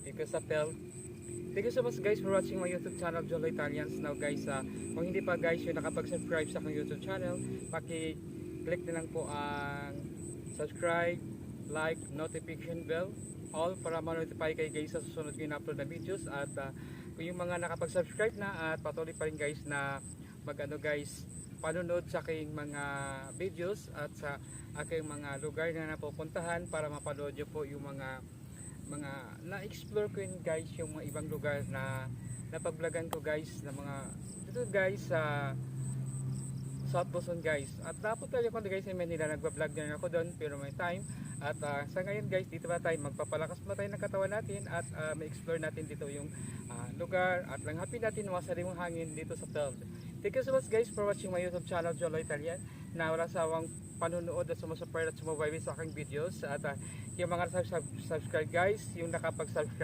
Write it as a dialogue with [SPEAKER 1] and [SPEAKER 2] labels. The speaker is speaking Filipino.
[SPEAKER 1] dito sa Pel. Thank you so much guys for watching my YouTube channel, Jolo Italians. Now guys, kung hindi pa guys yung nakapag-subscribe sa aking YouTube channel, paki-click na lang po ang subscribe, like, notification bell, all para ma-notify kayo guys sa susunod ko yung upload na videos. At kung yung mga nakapag-subscribe na at patuloy pa rin guys na guys, panonood sa aking mga videos at sa aking mga lugar na napupuntahan para mapanood nyo po yung mga na-explore ko yun guys, yung mga ibang lugar na napag-vlogan ko guys, na mga dito guys sa South Luzon guys. At dapat talaga ko guys sa Manila, nagpa-vlog na ako doon pero may time. At sa ngayon guys, dito ba tayo magpapalakas ba tayo ng katawan natin at ma-explore natin dito yung lugar at langhapin natin mga sariwang hangin dito sa Pel. Thank you so much guys for watching my YouTube channel, Jolo Italian, na wala sawang panunood at sumusupport at sumubaybay sa aking videos. At yung mga subscribe guys, yung nakapag-subscribe